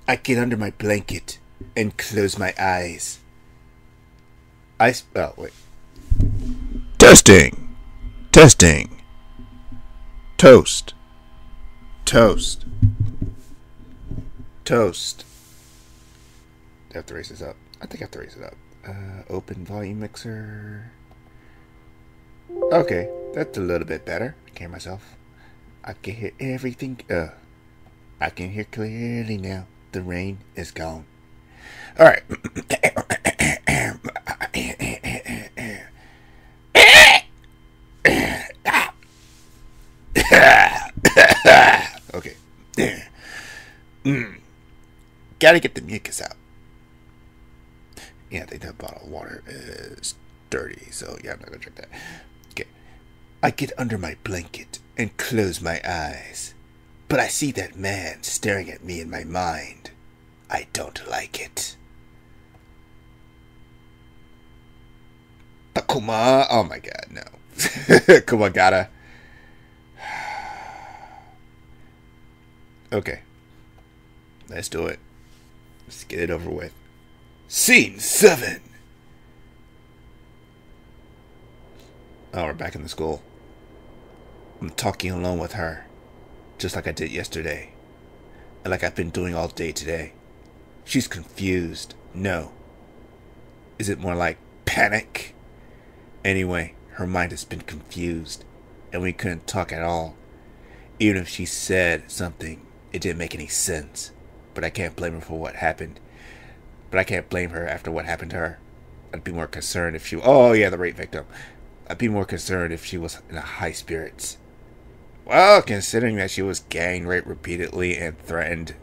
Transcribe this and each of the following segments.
I get under my blanket and close my eyes. Oh, wait. Testing. Testing. Toast. Toast. Toast. I have to raise this up. I think I have to raise it up. Open volume mixer. Okay, that's a little bit better. I can hear myself. I can hear everything. I can hear clearly now. The rain is gone. Alright. Okay. Gotta get the mucus out. Yeah, I think that bottle of water is dirty, so yeah, I'm not gonna drink that. Okay. I get under my blanket and close my eyes. But I see that man staring at me in my mind. I don't like it. Takuma. Oh my god, no. Kumagata. Okay. Let's do it. Let's get it over with. Scene 7. Oh, we're back in the school. I'm talking alone with her. Just like I did yesterday. And like I've been doing all day today. She's confused. No. Is it more like panic? Anyway, her mind has been confused. And we couldn't talk at all. Even if she said something, it didn't make any sense. But I can't blame her for what happened. But I can't blame her after what happened to her. I'd be more concerned if she... Oh, yeah, the rape victim. I'd be more concerned if she was in a high spirits. Well, considering that she was gang raped repeatedly and threatened,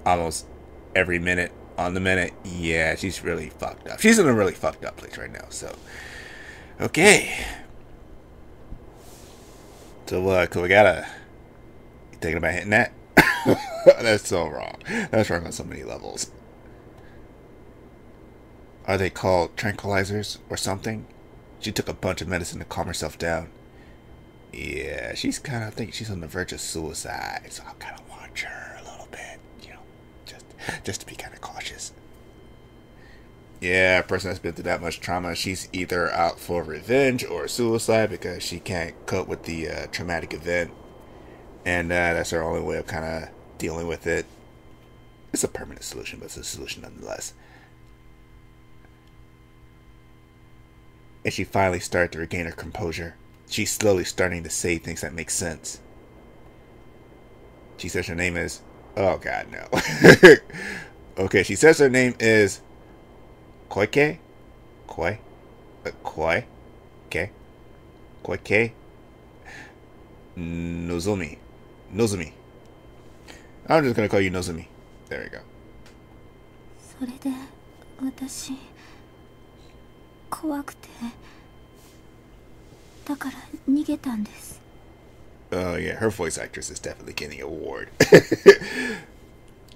almost every minute on the minute, yeah, she's really fucked up. She's in a really fucked up place right now, so... Okay. So, Kuwagata, you thinking about hitting that? That's so wrong. That's wrong on so many levels. Are they called tranquilizers or something? She took a bunch of medicine to calm herself down. Yeah, she's kind of thinking she's on the verge of suicide, so I'll kind of watch her a little bit, just to be kind of cautious. Yeah, a person that's been through that much trauma, she's either out for revenge or suicide because she can't cope with the traumatic event, and that's her only way of kind of dealing with it. It's a permanent solution, but it's a solution nonetheless. And she finally started to regain her composure. She's slowly starting to say things that make sense. She says her name is... Oh, God, no. Okay, she says her name is... Koike? Koi? Koi? Okay. Koike? Nozomi. Nozomi. I'm just gonna call you Nozomi. There we go. それで、私、怖くて、だから逃げたんです。 Oh yeah, her voice actress is definitely getting an award.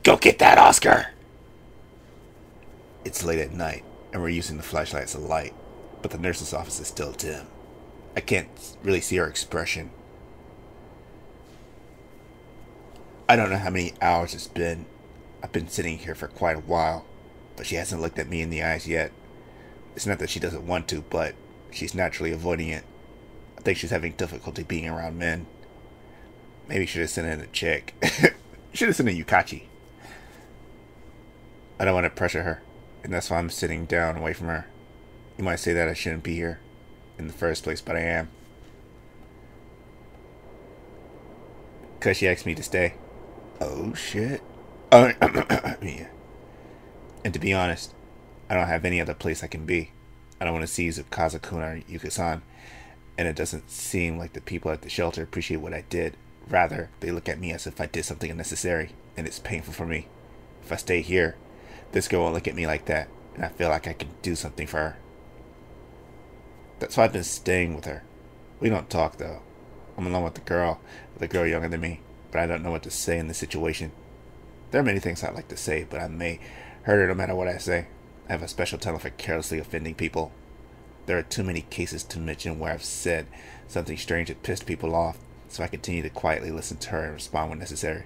Go get that Oscar! It's late at night, and we're using the flashlight as a light, but the nurse's office is still dim. I can't really see her expression. I don't know how many hours it's been. I've been sitting here for quite a while, but she hasn't looked at me in the eyes yet. It's not that she doesn't want to, but she's naturally avoiding it. I think she's having difficulty being around men. Maybe should have sent in a chick. Should have sent a Yukachi. I don't want to pressure her, and that's why I'm sitting down away from her. You might say that I shouldn't be here in the first place, but I am. Because she asked me to stay. Oh, shit. Oh, yeah. And to be honest, I don't have any other place I can be. I don't want to see Kaza-kun or Yuka-san. And it doesn't seem like the people at the shelter appreciate what I did. Rather, they look at me as if I did something unnecessary, and it's painful for me. If I stay here, this girl won't look at me like that, and I feel like I can do something for her. That's why I've been staying with her. We don't talk, though. I'm alone with the girl younger than me, but I don't know what to say in this situation. There are many things I'd like to say, but I may hurt her no matter what I say. I have a special talent for carelessly offending people. There are too many cases to mention where I've said something strange that pissed people off, so I continue to quietly listen to her and respond when necessary.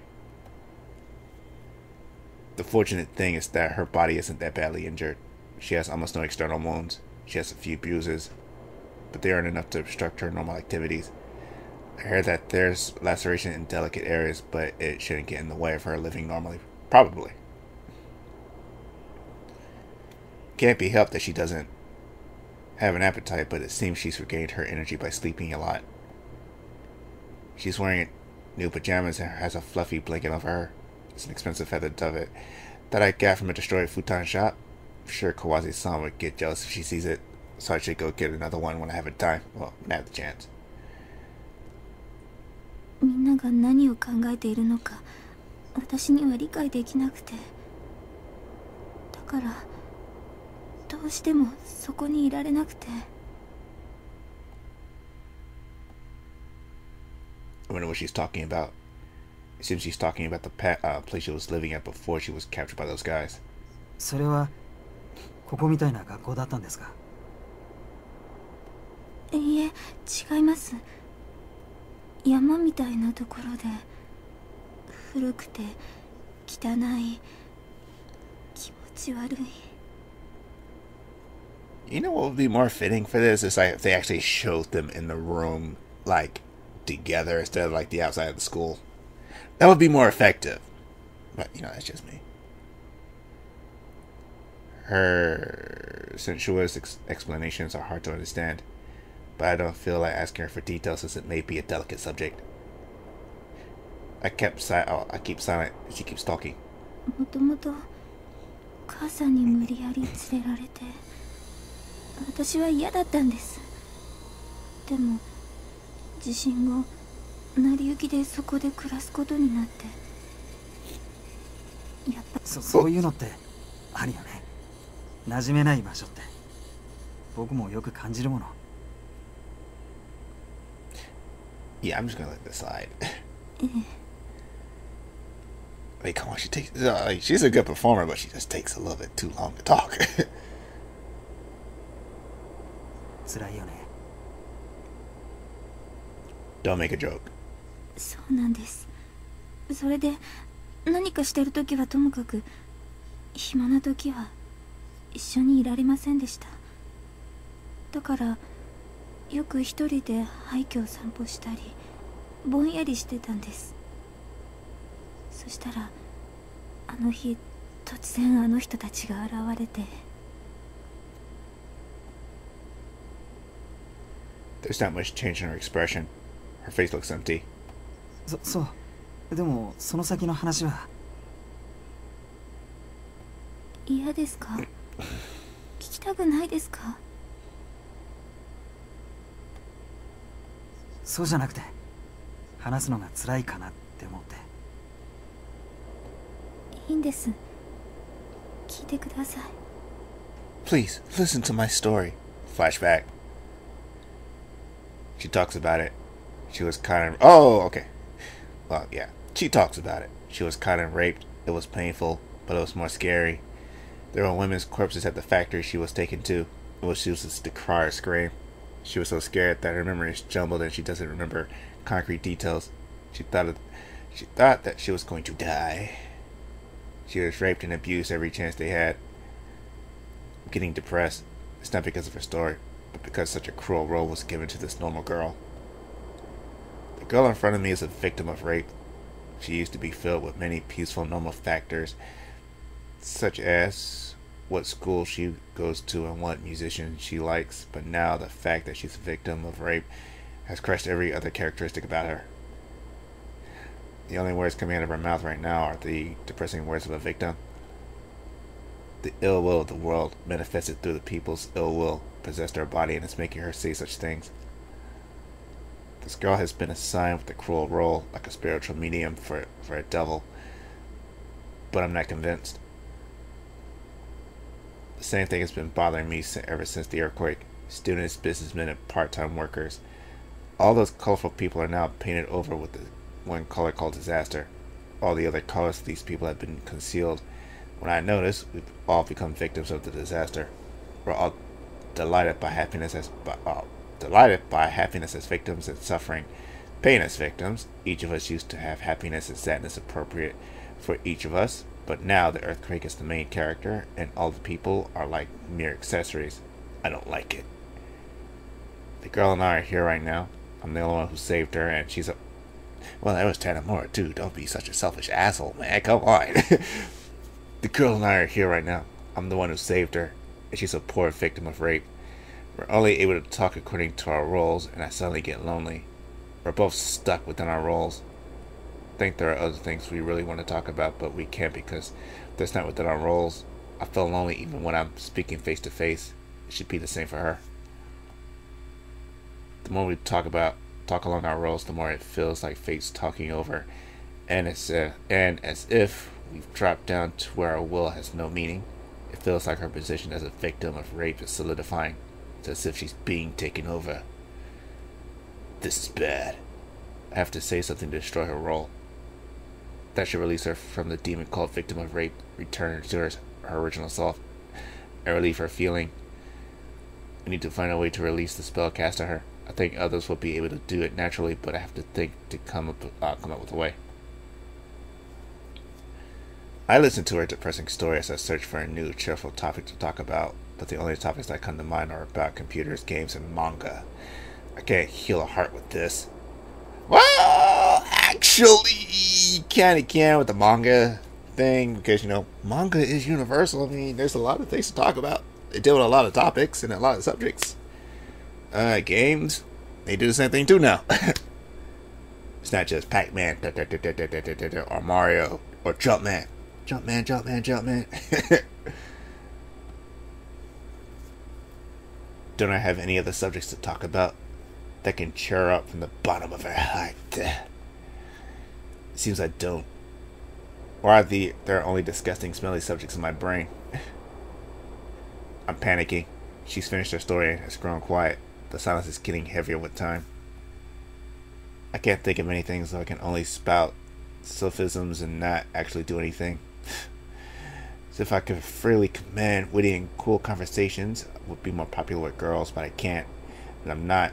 The fortunate thing is that her body isn't that badly injured. She has almost no external wounds. She has a few bruises, but they aren't enough to obstruct her normal activities. I heard that there's laceration in delicate areas, but it shouldn't get in the way of her living normally. Probably. Can't be helped that she doesn't have an appetite, but it seems she's regained her energy by sleeping a lot. She's wearing new pajamas and has a fluffy blanket over her. It's an expensive feather duvet that I got from a destroyed futon shop. I'm sure Kawazi-san would get jealous if she sees it, so I should go get another one when I have the time. Well, when I have the chance. みんなが何を考えているのか私には理解できなくて、だからどうしてもそこにいられなくて。I wonder what she's talking about. It seems she's talking about the place she was living at before she was captured by those guys. それはここみたいな学校だったんですか？いいえ、違います。山みたいなところで古くて汚い、気持ち悪い。You know what would be more fitting for this is like if they actually showed them in the room like together instead of like the outside of the school. That would be more effective. But you know, that's just me. Her sensuous explanations are hard to understand, but I don't feel like asking her for details since it may be a delicate subject. I keep silent. She keeps talking. もともと母さんに無理やり連れられて、私は嫌だったんです。でも地震後成り行きでそこで暮らすことになって、やっぱそういうのってあるよね。馴染めない場所って僕もよく感じるもの。Yeah, I'm just gonna let this slide. ええ。 Like, come on, she's a good performer, but she just takes a little bit too long to talk. 辛いよね。Don't make a joke. そうなんです。それで何かしてるときはともかく、暇なときは一緒にいられませんでした。だからよく一人で廃墟を散歩したりぼんやりしてたんです。そしたらあの日突然あの人たちが現れて。 There's not much change in her expression. Her face looks empty. そう。でもその先の話は。嫌ですか？聞きたくないですか？そうじゃなくて話すのが辛いかなって思って。いいんです。聞いてください。 Please, listen to my story. Flashback. She talks about it. She was kind of... Oh, okay. Well, yeah. She talks about it. She was kind of raped. It was painful, but it was more scary. There were women's corpses at the factory she was taken to. It was useless to cry or scream. She was so scared that her memory is jumbled and she doesn't remember concrete details. She thought that she was going to die. She was raped and abused every chance they had. I'm getting depressed. It's not because of her story, but because such a cruel role was given to this normal girl. The girl in front of me is a victim of rape. She used to be filled with many peaceful normal factors, such as what school she goes to and what musician she likes, but now the fact that she's a victim of rape has crushed every other characteristic about her. The only words coming out of her mouth right now are the depressing words of a victim. The ill will of the world, manifested through the people's ill will, possessed her body and is making her say such things. This girl has been assigned with a cruel role, like a spiritual medium for a devil, but I'm not convinced. The same thing has been bothering me ever since the earthquake. Students, businessmen, and part-time workers. All those colorful people are now painted over with the one color called disaster. All the other colors of these people have been concealed. When I notice, we've all become victims of the disaster. We're all delighted by happiness as victims and suffering pain as victims. Each of us used to have happiness and sadness appropriate for each of us. But now the earthquake is the main character, and all the people are like mere accessories. I don't like it. The girl and I are here right now. I'm the only one who saved her, and she's a... Well, that was Tanamura, too. Don't be such a selfish asshole, man. Come on. The girl and I are here right now. I'm the one who saved her, and she's a poor victim of rape. We're only able to talk according to our roles, and I suddenly get lonely. We're both stuck within our roles. I think there are other things we really want to talk about, but we can't because that's not within our roles. I feel lonely even when I'm speaking face to face. It should be the same for her. The more we talk along our roles, the more it feels like fate's talking over, and as if we've dropped down to where our will has no meaning. It feels like her position as a victim of rape is solidifying. It's as if she's being taken over. This is bad. I have to say something to destroy her role. That should release her from the demon called victim of rape, return her to her original self, and relieve her feeling. I need to find a way to release the spell cast on her. I think others will be able to do it naturally, but I have to think to come up with a way. I listen to her depressing story as I search for a new, cheerful topic to talk about, but the only topics that come to mind are about computers, games, and manga. I can't heal a heart with this. Well, actually, you kind of can with the manga thing, because, manga is universal. I mean, there's a lot of things to talk about. They deal with a lot of topics and a lot of subjects. Games, they do the same thing too now. It's not just Pac-Man, or Mario, or Jumpman. Jumpman. Don't I have any other subjects to talk about that can cheer up from the bottom of her heart? It seems I don't. Or are there are only disgusting, smelly subjects in my brain? I'm panicking. She's finished her story and has grown quiet. The silence is getting heavier with time. I can't think of anything, so I can only spout sophisms and not actually do anything. As if I could freely command witty and cool conversations, I would be more popular with girls, but I can't. And I'm not.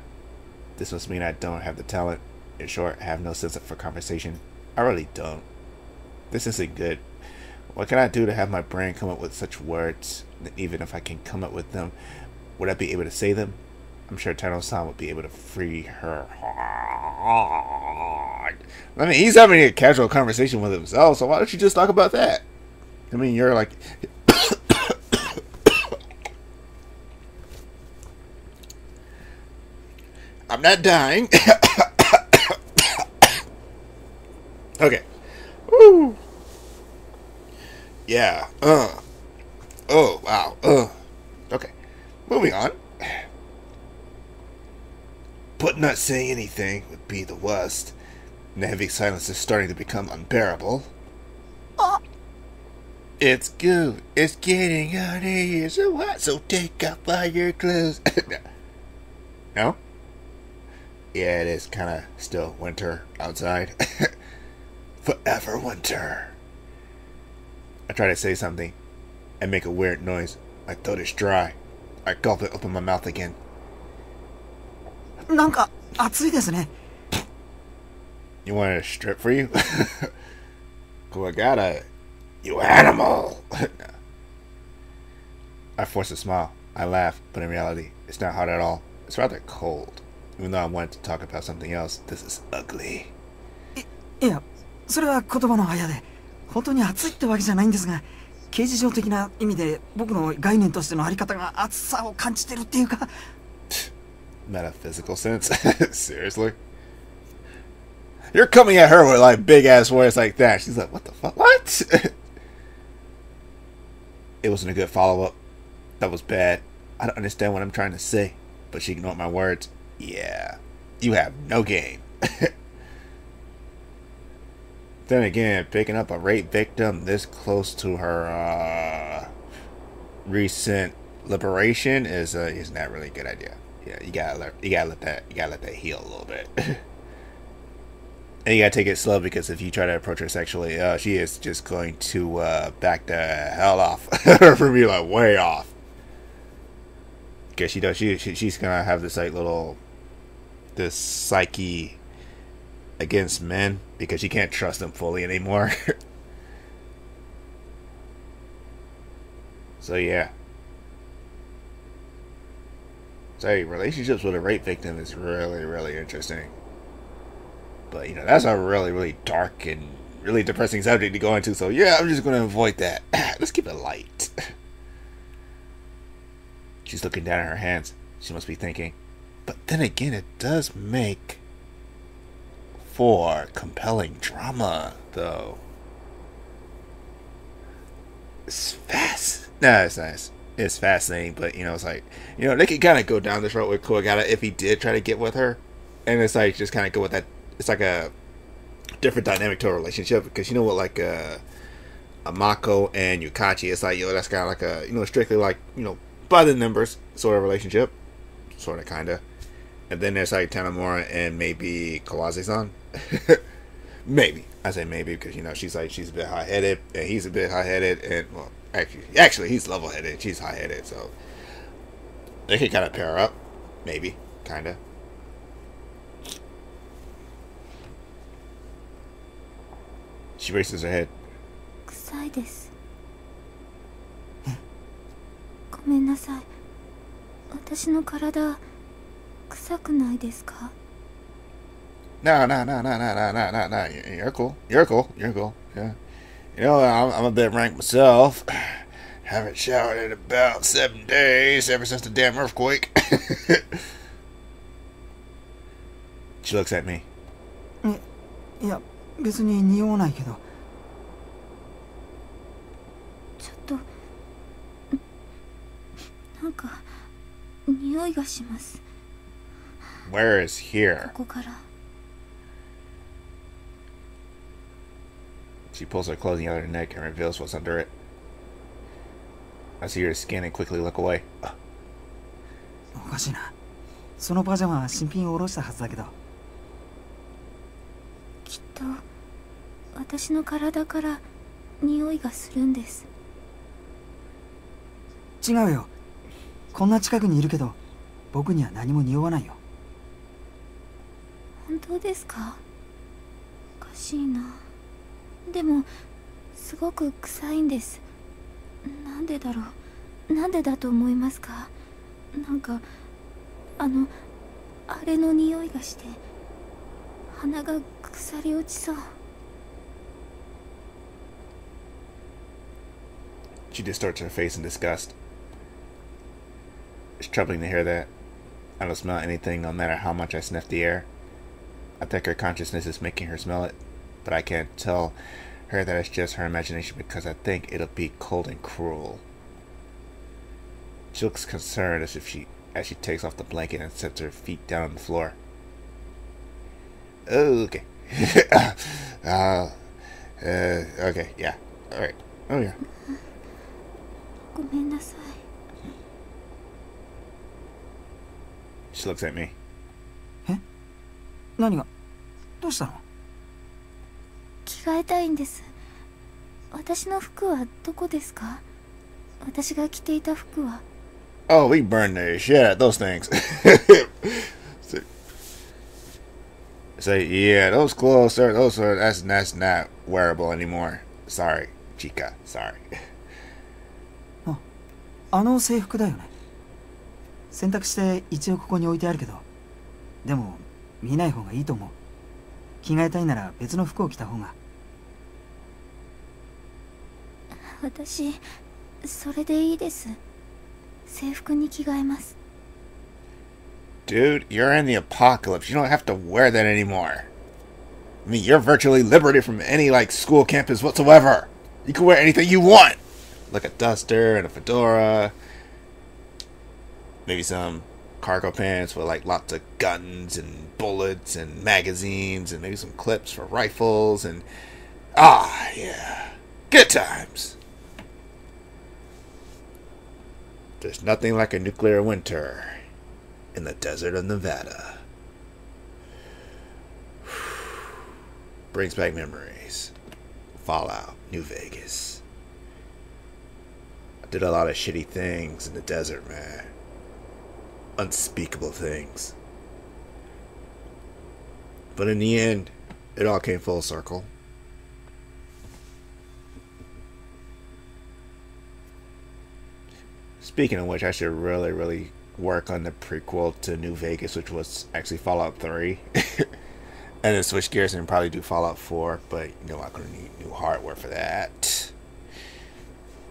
This must mean I don't have the talent. In short, I have no sense for conversation. I really don't. This isn't good. What can I do to have my brain come up with such words? Even if I can come up with them, would I be able to say them? I'm sure Tano-san would be able to free her heart. I mean, he's having a casual conversation with himself, so why don't you just talk about that? I mean, you're like... I'm not dying. Okay. Woo. Yeah. Oh, wow. Okay. Moving on. But not saying anything would be the worst. And the heavy silence is starting to become unbearable. It's good. It's getting out here so hot, so take off all your clothes. No? Yeah, it is kind of still winter outside. Forever winter. I try to say something and make a weird noise. My throat is dry. I gulp it open my mouth again. なんか暑いですね。 You want a strip for you? Cool, I got it. You animal! I force a smile. I laugh, but in reality, it's not hot at all. It's rather cold. Even though I wanted to talk about something else, this is ugly. いや、それは言葉のあやで、本当に暑いってわけじゃないんですが、形而上的な意味で僕の概念としてのあり方が暑さを感じてるっていうか。Metaphysical sense? Seriously? You're coming at her with like big ass words like that. She's like, what the fuck? What? It wasn't a good follow up. That was bad. I don't understand what I'm trying to say. But she ignored my words. Yeah. You have no game. Then again, picking up a rape victim this close to her recent liberation is not really a good idea. Yeah, you gotta let that heal a little bit. And you gotta take it slow, because if you try to approach her sexually, she is just going to back the hell off from you, like way off. Because she's gonna have this like this psyche against men, because she can't trust them fully anymore. So yeah. So relationships with a rape victim is really, really interesting. But that's a really, really dark and really depressing subject to go into. So yeah, I'm just gonna avoid that. Let's keep it light. She's looking down at her hands. She must be thinking. But then again, it does make for compelling drama, though. It's fast. No, it's nice. It's fascinating, but it's like they could kind of go down this road with Kawagata if he did try to get with her, and it's like just kind of go with that. It's like a different dynamic to a relationship because what, like a Mako and Yukachi, it's like that's kind of like a strictly like by the numbers sort of relationship, sort of kind of, and then there's like Tanamura and maybe Kawase-san. Maybe I say maybe because she's a bit high headed and he's a bit high headed, and well actually he's level headed, she's high headed, so they could kind of pair up, maybe, kind of. She raises her head. 臭いです。ごめんなさい。私の体臭くないですか? No. You're cool. You're cool. Yeah. I'm a bit rank myself. Haven't showered in about 7 days ever since the damn earthquake. She looks at me. いや、別に匂わないけど。ちょっとなんか匂いがします。 Where is here? ここから。 She pulls her clothing out of her neck and reveals what's under it. I see her skin and quickly look away. おかしいな。そのパジャマは新品を下ろしたはずだけど。きっと私の体から匂いがするんです。違うよ。こんな近くにいるけど、僕には何も匂わないよ。本当ですか? おかしいな。でもすごく臭いんです。なんでだろう。なんでだと思いますか? なんかあれの匂いがして鼻が腐り落ちそう。 She distorts her face in disgust. It's troubling to hear that. I don't smell anything no matter how much I sniff the air. I think her consciousness is making her smell it, but I can't tell her that it's just her imagination because I think it'll be cold and cruel. She looks concerned as she takes off the blanket and sets her feet down on the floor. Okay. Okay, yeah. Alright. Oh, yeah. ごめんなさい。 She looks at me. え？何が？どうしたの？着替えたいんです。私の服はどこですか？私が着ていた服は。 Oh, we burned the shit out of those things. So yeah, those clothes, sir, that's not wearable anymore. Sorry, Chica. Sorry. あの制服だよね。洗濯して一応ここに置いてあるけど、でも見ない方がいいと思う。着替えたいなら別の服を着た方が。私それでいいです。制服に着替えます。 Dude, you're in the apocalypse. You don't have to wear that anymore. I mean, you're virtually liberated from any school campus whatsoever. You can wear anything you want. Like a duster and a fedora. Maybe some cargo pants with lots of guns and bullets and magazines and maybe some clips for rifles and yeah, good times. There's nothing like a nuclear winter in the desert of Nevada. Brings back memories. Fallout, New Vegas. I did a lot of shitty things in the desert, man. Unspeakable things. But in the end, it all came full circle. Speaking of which, I should really work on the prequel to New Vegas, which was actually Fallout 3. And then switch gears and probably do Fallout 4, but you know I'm gonna need new hardware for that.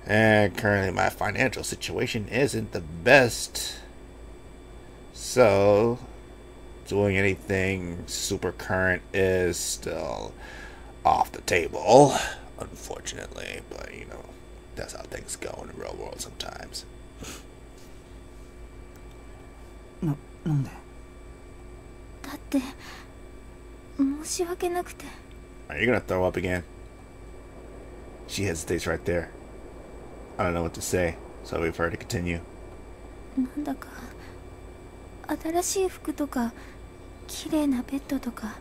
And currently my financial situation isn't the best. So doing anything super current is still off the table, unfortunately, but you know, that's how things go in the real world sometimes. なんでだって申し訳なくて。 Are you gonna throw up again? She hesitates right there. I don't know what to say, so I wait for her to continue. なんだか新しい服とか綺麗なベッドとか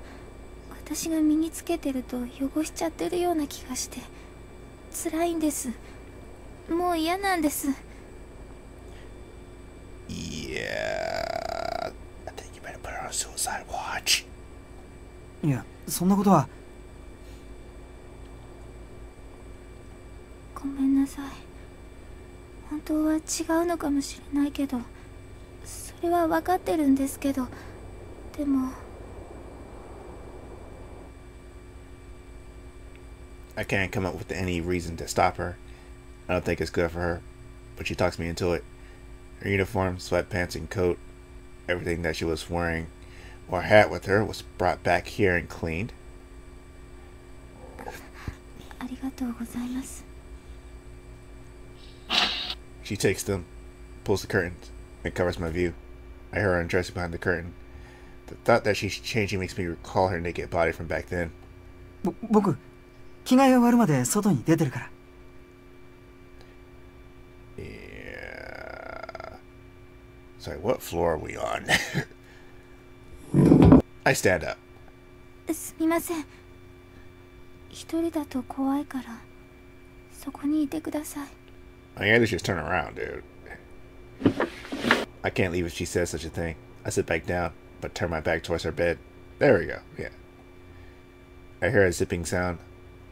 私が身につけてると汚しちゃってるような気がして辛いんです。もう嫌なんです。 Yeah, I think you better put her on suicide watch. いやそんなことは。ごめんなさい。本当は違うのかもしれないけど、それは分かってるんですけど、でも I can't come up with any reason to stop her. I don't think it's good for her, but she talks me into it. Her uniform, sweatpants, and coat, everything that she was wearing or had with her was brought back here and cleaned. ありがとうございます。 She takes them, pulls the curtains, and covers my view. I hear her undressing behind the curtain. The thought that she's changing makes me recall her naked body from back then. 僕着替え終わるまで外に出てるから。 Yeah. Sorry, what floor are we on? I stand up. すみません。一人だと怖いからそこにいてください。 I mean, at least just turn around, dude. I can't leave if she says such a thing. I sit back down, but turn my back towards her bed. There we go, yeah. I hear a zipping sound.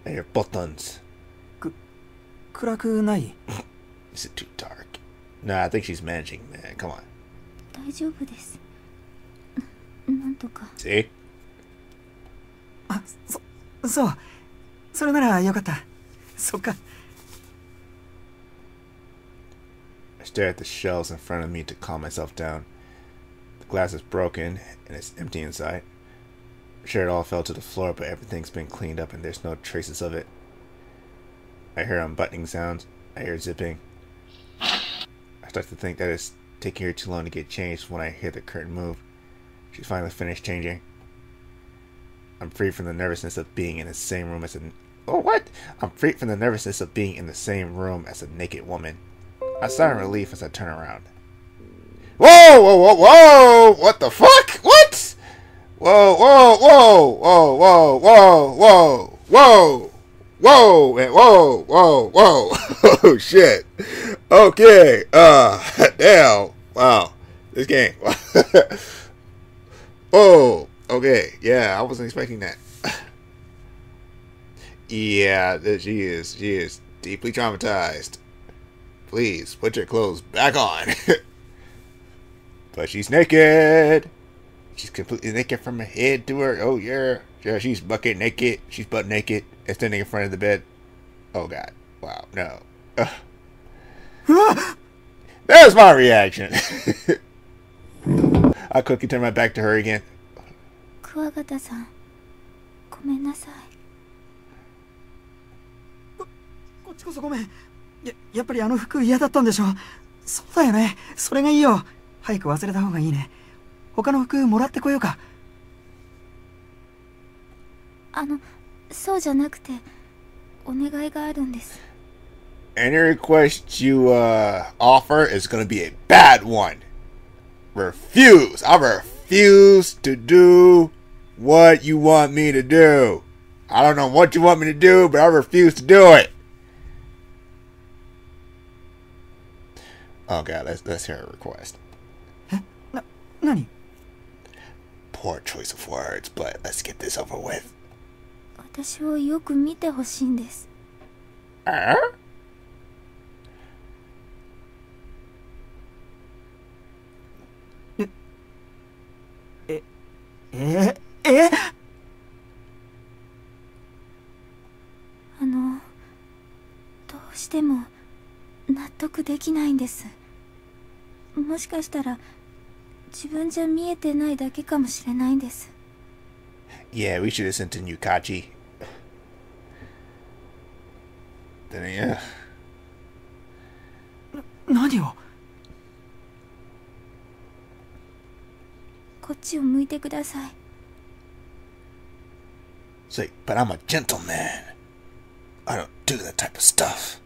I hear buttons. 暗くない？ Is it too dark? Nah, I think she's managing, man. Come on. 大丈夫です。なんとか。 See? あ、そう。それならよかった。そっか。 I stare at the shelves in front of me to calm myself down. The glass is broken and it's empty inside. I'm sure it all fell to the floor, but everything's been cleaned up and there's no traces of it. I hear unbuttoning sounds. I hear zipping. I start to think that it's taking her too long to get changed when I hear the curtain move. She's finally finished changing. I'm free from the nervousness of being in the same room as a... Oh, what? I'm free from the nervousness of being in the same room as a naked woman. I sigh in relief as I turn around. Whoa, whoa, whoa, whoa! What the fuck? What? Whoa, whoa, whoa, whoa, whoa, whoa, whoa, whoa, whoa, and whoa, whoa, whoa. Oh, shit. Okay, damn. Wow. This game. Whoa. Okay, yeah, I wasn't expecting that. Yeah, she is deeply traumatized. Please, put your clothes back on. But she's naked. She's completely naked from her head to her. Oh, yeah. Yeah, she's bucket naked. She's butt naked and standing in front of the bed. Oh, God. Wow, no. That was my reaction. I quickly turn my back to her again. クワガタさん、ごめんなさい。こっちこそごめん。やっぱりあの服嫌だったんでしょ。そうだよね。それがいいよ。早く忘れた方がいいね。他の服もらってこようか。そうじゃなくて、お願いがあるんです。Any request you offer is gonna be a bad one. Refuse. I refuse to do what you want me to do. I don't know what you want me to do, but I refuse to do it. Oh God, let's hear a request. 何? Poor choice of words, but let's get this over with. 私をよく見てほしいんです。ええどうしても納得できないんです。もしかしたら自分じゃ見えてないだけかもしれないんです。 Yeah, we should have sent in Yukachi. Then yeah. 何を。こっちを向いてください。 Say, but I'm a gentleman. I don't do that type of stuff.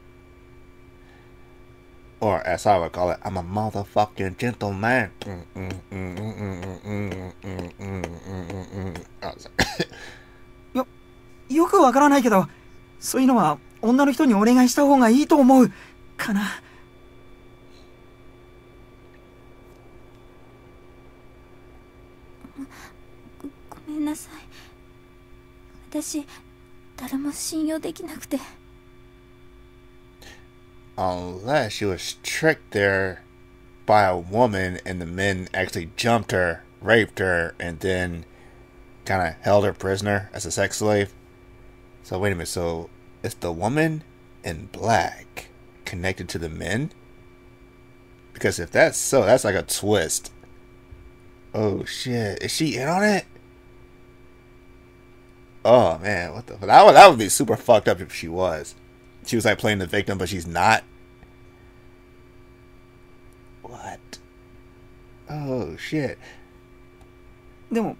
Or as I would call it, I'm a motherfucking gentleman. Oh, sorry. よくわからないけど、そういうのは女の人にお願いした方がいいと思うかな。ごめんなさい。私誰も信用できなくて。 Unless she was tricked there by a woman and the men actually jumped her, raped her, and then kind of held her prisoner as a sex slave. So wait a minute, so it's the woman in black connected to the men? Because if that's so, that's like a twist. Oh shit, is she in on it? Oh man, what the fuck? That would be super fucked up if she was. She was like playing the victim, but she's not. What? Oh shit. でも、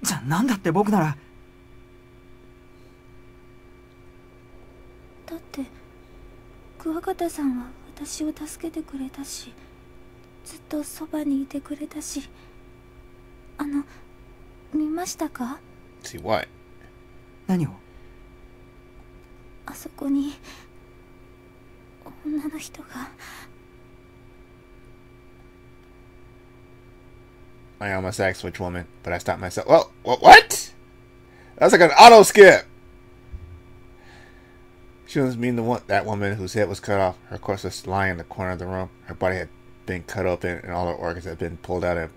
じゃあなんだって僕なら。だってクワガタさんは私を助けてくれたし、ずっとそばにいてくれたし。見ましたか？ See what? 何を。あそこに女の人が。 I almost asked which woman, but I stopped myself. Well, what? That's like an auto skip. She was mean that woman whose head was cut off. Her corpse was lying in the corner of the room. Her body had been cut open and all her organs had been pulled out and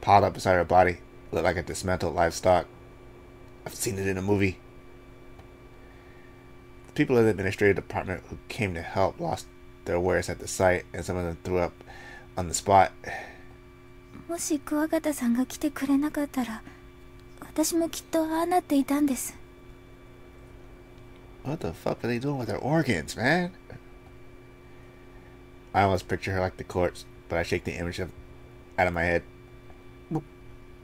piled up beside her body. Looked like a dismantled livestock. I've seen it in a movie. The people of the administrative department who came to help lost their wares at the site, and some of them threw up on the spot. もしクワガタさんが来てくれなかったら、私もきっとああなっていたんです。 What the fuck are they doing with their organs, man? I almost picture her like the corpse, but I shake the image out of my head.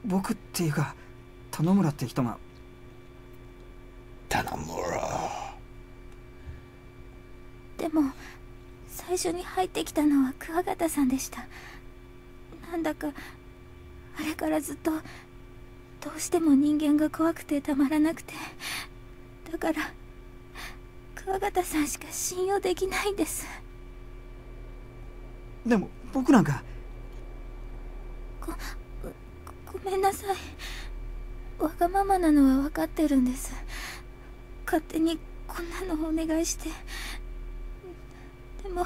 僕っていうか、田村って人が。Tanamura. でも最初に入ってきたのはクワガタさんでした。なんだかあれからずっとどうしても人間が怖くてたまらなくて、だからクワガタさんしか信用できないんです。でも僕なんか。ごめんなさい。わがままなのは分かってるんです。勝手にこんなのお願いして。でも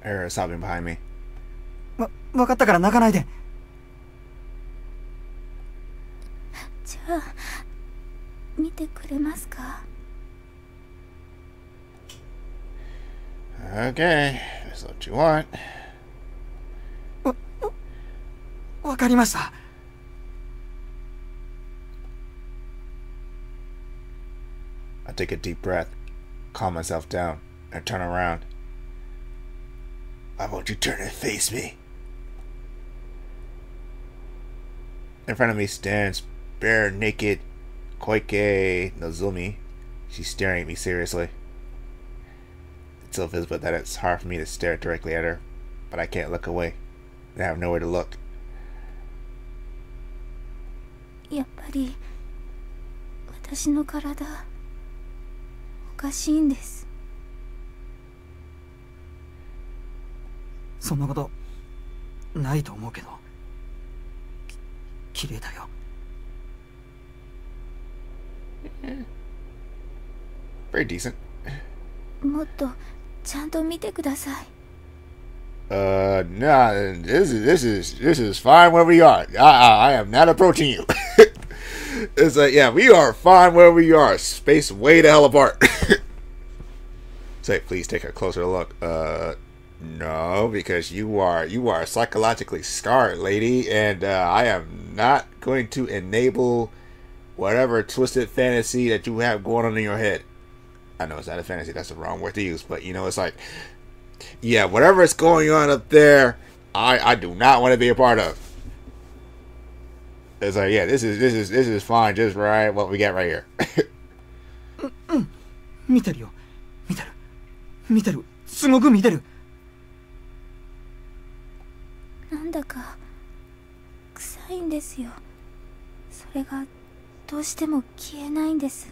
Her sobbing behind me. わかったから泣かないで。じゃあ見てくれますか？ Okay, that's what you want. わかりました。I take a deep breath, calm myself down, and turn around. Why won't you turn and face me? In front of me stands bare naked Koike Nozumi. She's staring at me seriously. It's so visible that it's hard for me to stare directly at her, but I can't look away. I have nowhere to look. やっぱり私の体おかしいんです。そんなことないと思うけど、綺麗だよ。Very decent. もっとちゃんと見てください。 Nah, this is fine where we are. I am not approaching you. It's like, yeah, we are fine where we are. Space way the hell apart. Say, please take a closer look. No, because you are psychologically scarred, lady, and I am not going to enable whatever twisted fantasy that you have going on in your head. I know it's not a fantasy, that's the wrong word to use, but you know, it's like, yeah, whatever is going on up there, I do not want to be a part of. It's like, yeah, this is fine, just right what we got right here. 見てるよ。見てる。すごく見てる。なんだか臭いんですよ。それがどうしても消えないんです。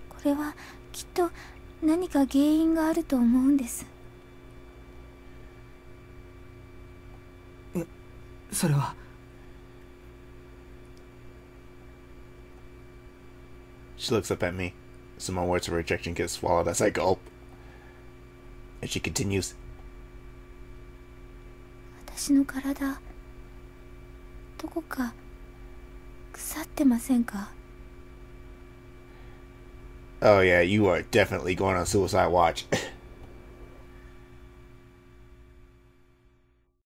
これはきっと何か原因があると思うんです。それは。She looks up at me. Some more words of rejection get swallowed as I gulp. And she continues. 私の体、どこか腐ってませんか？ Oh yeah, you are definitely going on suicide watch.